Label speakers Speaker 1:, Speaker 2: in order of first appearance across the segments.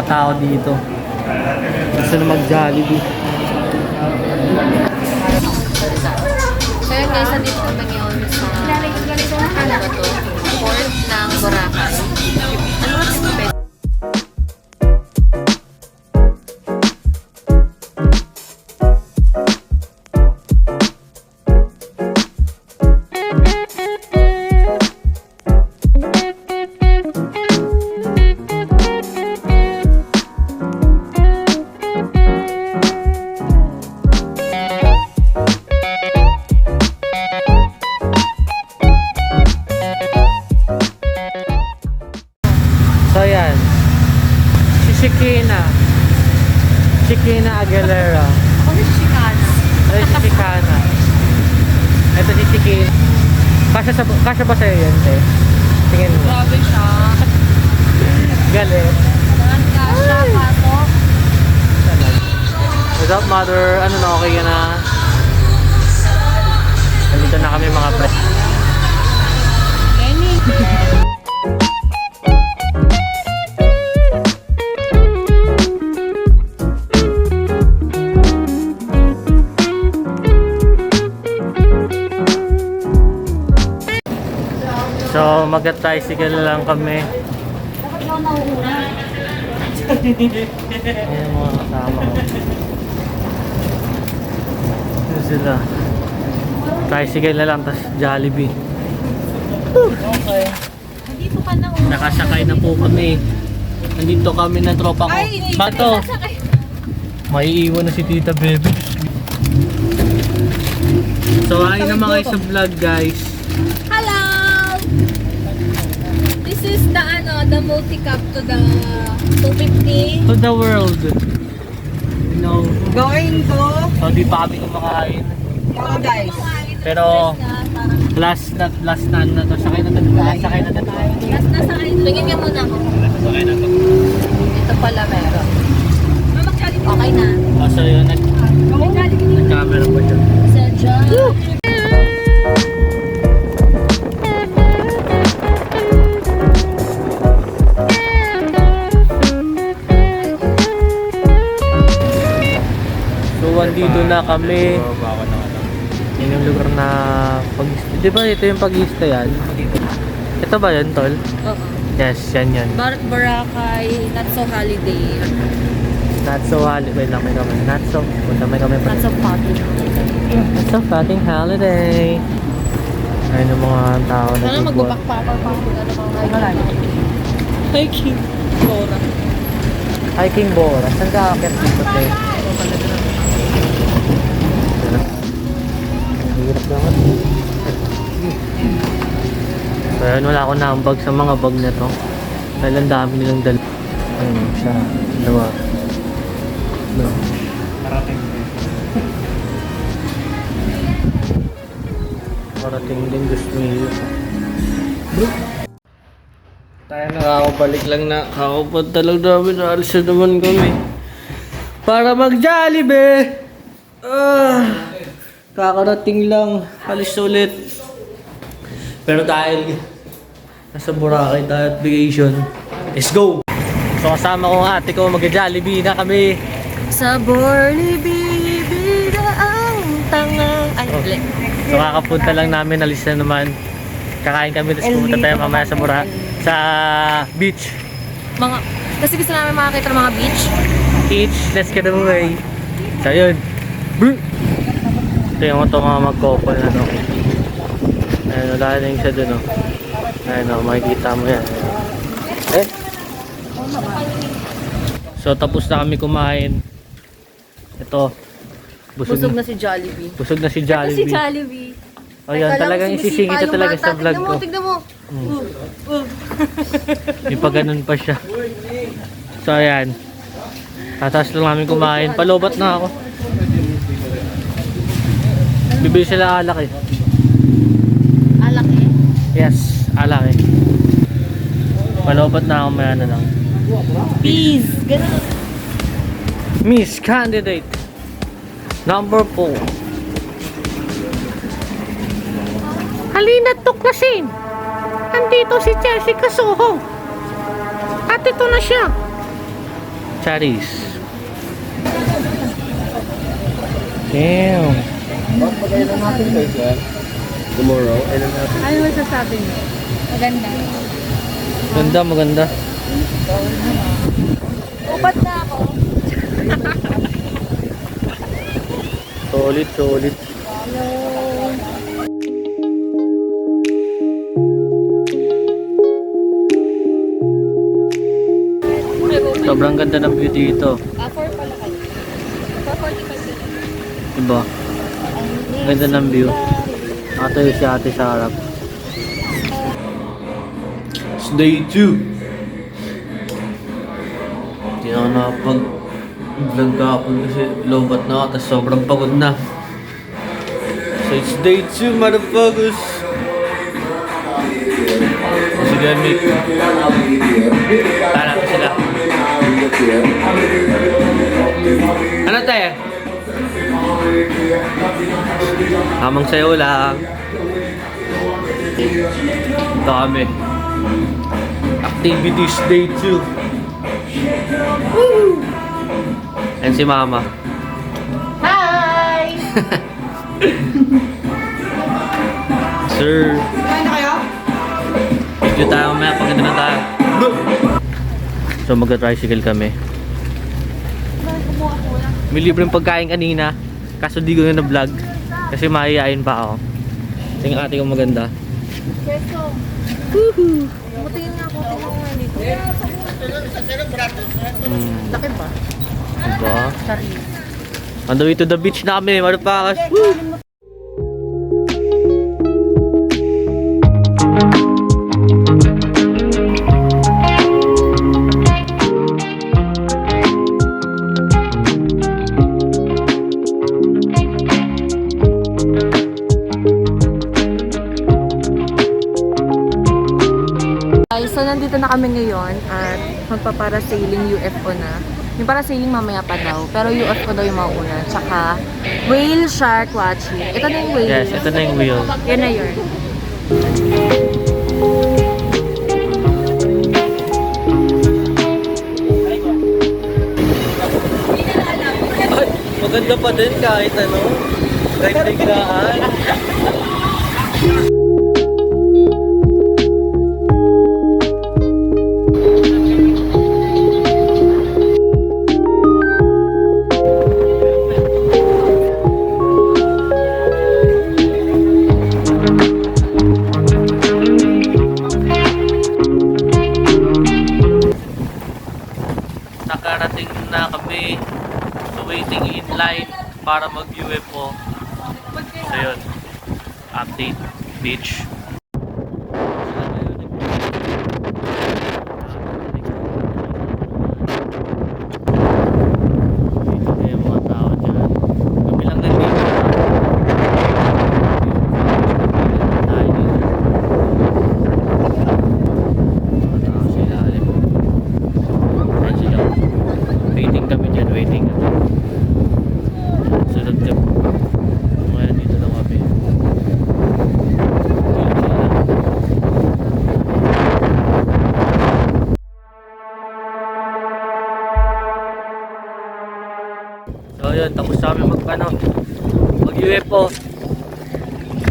Speaker 1: tao dito. Gusto na mag-Jollibee.
Speaker 2: So yun guys, nandito kami ngayon sa ano ba to? Port ng Boracay. Ano ba ito ba?
Speaker 1: So yan, si Chikina Aguilera.
Speaker 2: Ako na si Chicans.
Speaker 1: Ay, si Chicana. Ito si Chikina. Kasya ba sa'yo yan, te? Tingin mo.
Speaker 2: Grabe siya.
Speaker 1: Galit.
Speaker 2: Saan ka siya, pato?
Speaker 1: What's up, mother? Ano na, okay ka na? Nandito na kami mga pre.
Speaker 2: Lenny.
Speaker 1: So, mag-tricycle lang kami. Ayan mga kasama ko. Ayan sila. Tricycle na lang, tas Jollibee.
Speaker 2: Okay. Nandito ka na.
Speaker 1: Nakasakay na po kami. Nandito kami ng tropa ko. Bato! Maiiwan na si Tita Bebe. So, ay naman kayo sa vlog, guys.
Speaker 2: Hello! This is the the multi-cup to the 250.
Speaker 1: To the world. No.
Speaker 3: Going to
Speaker 1: So, di pa kami kumakain.
Speaker 3: guys.
Speaker 1: Pero, last na to. Sakay na to.
Speaker 2: Last na sa akin. Tingin ka muna ako.
Speaker 1: Sakay na to.
Speaker 2: Ito pala meron. Okay na.
Speaker 1: So, yun. Nag-camera pa siya.
Speaker 2: Sadya.
Speaker 1: So, andito na kami. Yan yung lugar na pag-stay. Di ba ito yung pag-stay yan? Ito ba yun, tol?
Speaker 2: Oo.
Speaker 1: Yes, yan.
Speaker 2: Boracay, not so holiday.
Speaker 1: Not so holiday. Wait lang, may kami. Not so. Punta may kami pa.
Speaker 2: Not so party.
Speaker 1: Not so fucking holiday. Ayun yung mga tao na
Speaker 2: Sana mag-backpacker pa ako. Hiking. Bora.
Speaker 1: Hiking Bora. Saan ka akit dito, te? Hirap naman. So yun, wala akong nambag sa mga bag na to. Dahil ang dami nilang dala. Ayun, siya. Dalawa. No. Parating din gusto niyo. Tayo nakakabalik lang na. Kakapunta lang namin. Alis na naman kami. Para mag-Jollibee! Kakarating lang. Alis ulit. Pero dahil nasa Boracay tayo at vacation, let's go! So kasama ko ang ate ko, mag-Jollibee na kami.
Speaker 2: Sa Borlibee, bida ang tangang... Ay, uli.
Speaker 1: So kakapunta lang namin, alis na naman. Kakain kami, tapos pumunta tayo mamaya sa beach.
Speaker 2: Kasi gusto namin makakita ng mga beach.
Speaker 1: Beach, let's get away. So yun. Ito yung ito mga mag-couple na to. Ayun, wala na yung isa dun o. Ayun o, makikita mo yan. So tapos na kami kumain. Ito.
Speaker 2: Busog na si Jollibee.
Speaker 1: Busog na si
Speaker 2: Ito si
Speaker 1: Jollibee.
Speaker 2: Jollibee.
Speaker 1: O yan, talagang isisingit ko talaga sa vlog ko.
Speaker 2: Tignan mo.
Speaker 1: May pa ganun pa siya. So ayan. Tatas lang namin kumain. Palobat na ako. Bibili sila alak eh.
Speaker 2: Alak eh.
Speaker 1: Yes, alak eh. Palobat na ako, may ano lang.
Speaker 2: Peas. Ganun.
Speaker 1: Miss Candidate Number 4. Halina tuklasin. Andito si Jessica Soho. At ito na siya. Charis. Damn.
Speaker 4: Pagkailan natin guys yan? Tomorrow, ilan natin?
Speaker 2: Ano masasabi mo? Maganda.
Speaker 1: Ganda, maganda.
Speaker 2: Upat na ako.
Speaker 1: Solid, solid. Sobrang ganda ng view dito.
Speaker 2: 4 pala kayo. 4:45.
Speaker 1: Diba? Ganda ng view. Nakatayo si ate sa harap. It's day 2. Hindi na ako nakapag-vlog kahapon kasi lobat na ako, tapos sobrang pagod na. So it's day 2, motherfuckers! Sige, mate. Tara ko sila. Ano tayo? Hamang sayo lang. Dami. Activities day 2. Woo! And si mama.
Speaker 2: Hi!
Speaker 1: Sir.
Speaker 3: Kain na kayo?
Speaker 1: Video tayo mamaya pag na tayo. So mag-tricycle kami. May libreng pagkain kanina. Kaso di ko na vlog kasi mahihayin pa ako. Tingnan ate kong maganda.
Speaker 2: Keso. Woohoo! Mutingin nga ako. Tingnan ko nga dito. Laki ba?
Speaker 1: Diba?
Speaker 2: Sorry.
Speaker 1: On the way to the beach na kami. Marupakas. Woo!
Speaker 2: So, nandito na kami ngayon at magpaparasailing UFO na. Yung parasailing mamaya pa daw, pero UFO daw yung mauna. Tsaka, whale shark watching. Ito na yung whale.
Speaker 1: Yes, ito na yung wheel.
Speaker 2: Yan na yun.
Speaker 1: Ay, maganda pa din kahit ano. Kahit biglaan. Nakarating na kami. So waiting in line para mag-UFO. So yun. Update. Beach. Dito na yung mga tao dyan. Kami lang nandito. Tayo dito. Mga tao sa ilalim. Ayan sila. Waiting kami dyan, waiting kami. Sunod kami. Ngayon dito na kami. Ayan sila. So yun, tapos kami mag-UFO.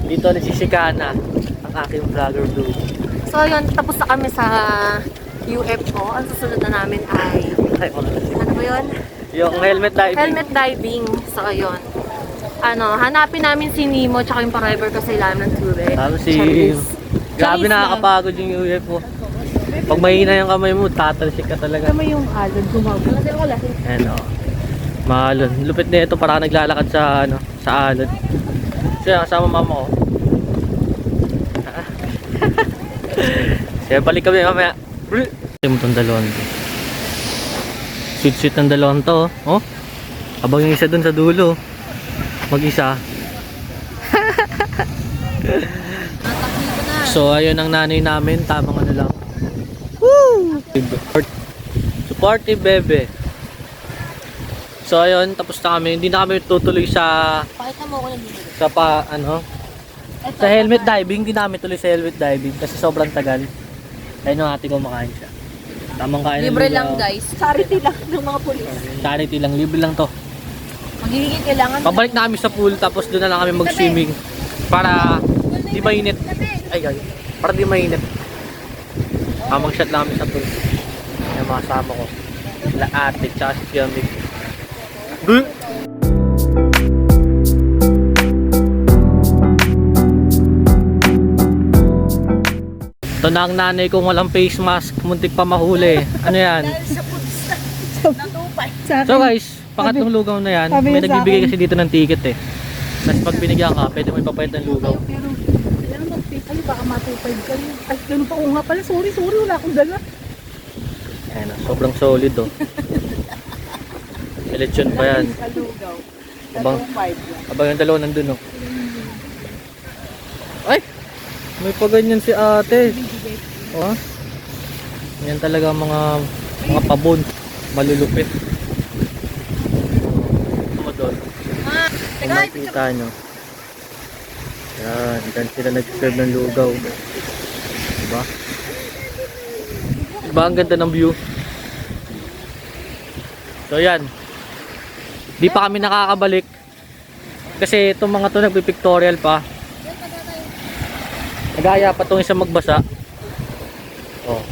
Speaker 1: Dito na si Shikana, ang aking vlogger blue.
Speaker 2: So, yun. Tapos na kami sa UFO. Ang susunod na namin ay,
Speaker 1: Ay,
Speaker 2: ano ba yun?
Speaker 1: yung helmet diving.
Speaker 2: Helmet diving. So, yun. Ano, hanapin namin si Nemo tsaka yung pa-river ko sa ilalim ng tubig.
Speaker 1: Tapos si...
Speaker 2: Charis.
Speaker 1: Grabe
Speaker 2: Charis lang.
Speaker 1: nakakapagod yung UFO. Pag mahina yung kamay mo, tatalsik ka talaga.
Speaker 2: Kama yung alon gumagod.
Speaker 1: Ayan o. Mahalon. Lupit na ito para naglalakad sa ano, sa alon. Siya, kasama mama ko. Siya, balik kami mamaya. Yung itong dalawang to. Sweet-sweet ng dalawang to. Oh. Abang yung isa dun sa dulo. Mag-isa. So ayun ang nanay namin. Tamang ano lang. Woo! Supportive bebe. So ayun, tapos na kami. Hindi na kami tutuloy sa
Speaker 2: Pakita mo ako nandito.
Speaker 1: sa pa ano sa helmet diving. Hindi namin tuloy sa helmet diving kasi sobrang tagal. Ayun ang ate ko makain siya. Tamang kain ng
Speaker 2: Libre
Speaker 1: lugaw.
Speaker 2: lang guys. Charity lang ng mga pulis.
Speaker 1: Charity lang, libre lang to.
Speaker 2: Magiging kailangan.
Speaker 1: Pabalik na kami sa pool tapos doon na lang kami mag-swimming para di mainit. Ay, para di mainit. Mag-shot lang kami sa pool. Yung mga kasama ko. Sila ate, tsaka si Yamig. Ito na ang nanay kong walang face mask, muntik pa mahuli. Ano yan? So guys, pangatlong lugaw na yan. May nagbibigay kasi dito ng ticket eh. Tapos pag binigyan ka, pwede mo ipapayad ng lugaw.
Speaker 3: Pero, kailangan mag-take kayo, baka matupad kayo. Ay, ganun pa ako nga pala. Sorry, wala akong dala.
Speaker 1: Ayan, sobrang solid oh. Elechon pa yan.
Speaker 3: Kalugaw.
Speaker 1: Abang, abang yung dalawa nandun oh. Ay! May pa ganyan si ate. Oh. Yan talaga mga pabon. Malulupit. Ano doon? Kung makikita nyo. Yan, dyan sila nag-serve ng lugaw. Diba? Diba ang ganda ng view? So yan. Di pa kami nakakabalik. Kasi itong mga to nagpipictorial pa. Nagaya pa itong isang magbasa. Oh.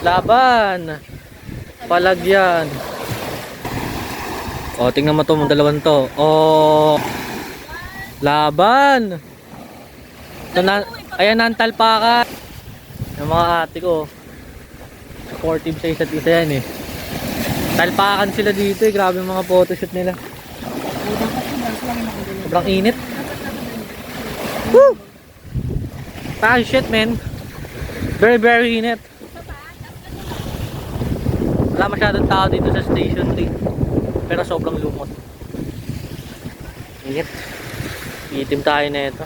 Speaker 1: Laban! Palagyan. Oh, tingnan mo itong dalawang to. Oh. Laban! Ito na, ayan na ang talpakan. Yung mga ate ko. Supportive sa isa't isa yan eh. Talpakan sila dito eh. Grabe yung mga photoshoot nila. Sobrang init. Woo! Ah, shit man. Very init. Wala masyadong tao dito sa station 3. Pero sobrang lumot. Init. Itim tayo na ito.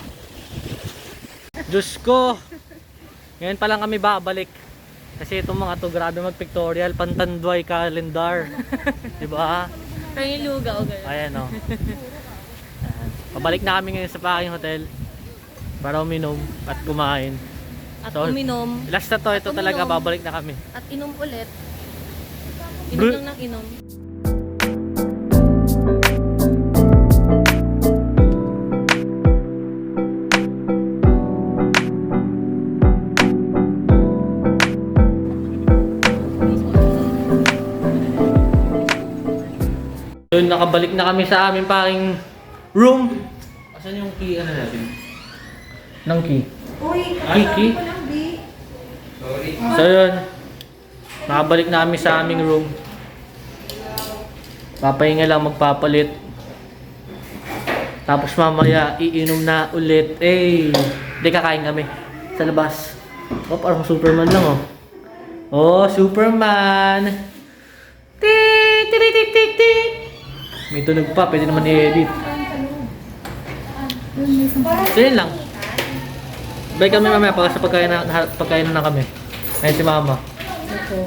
Speaker 1: Diyos ko. Ngayon pa lang kami babalik. Kasi itong mga to grabe mag-pictorial. Pantanduay calendar. Diba?
Speaker 2: Pero yung lugaw ganun.
Speaker 1: Ayan o. Ayan. Pabalik na kami ngayon sa Packing Hotel. Para uminom at kumain.
Speaker 2: At
Speaker 1: So,
Speaker 2: uminom.
Speaker 1: Last na to, ito
Speaker 2: Uminom.
Speaker 1: talaga, babalik na kami.
Speaker 2: At inom ulit. Inom
Speaker 1: Bru-
Speaker 2: lang ng inom.
Speaker 1: Yun, nakabalik na kami sa aming packing room. Asan yung key, ano natin? Nang key?
Speaker 3: Uy,
Speaker 1: Key?
Speaker 3: ko lang, Bi.
Speaker 1: So yun, nakabalik na kami sa aming room. Papahinga lang, magpapalit. Tapos mamaya, iinom na ulit. Eh, hindi kakain kami sa labas. Oh, parang Superman lang oh. Oh, Superman! Tik, tik, tik, tik, tik. May tunog pa, pwede naman i-edit. So yun lang. Bye kami mamaya pagka sa pagkain na kami. Ayun si mama.
Speaker 3: Ito.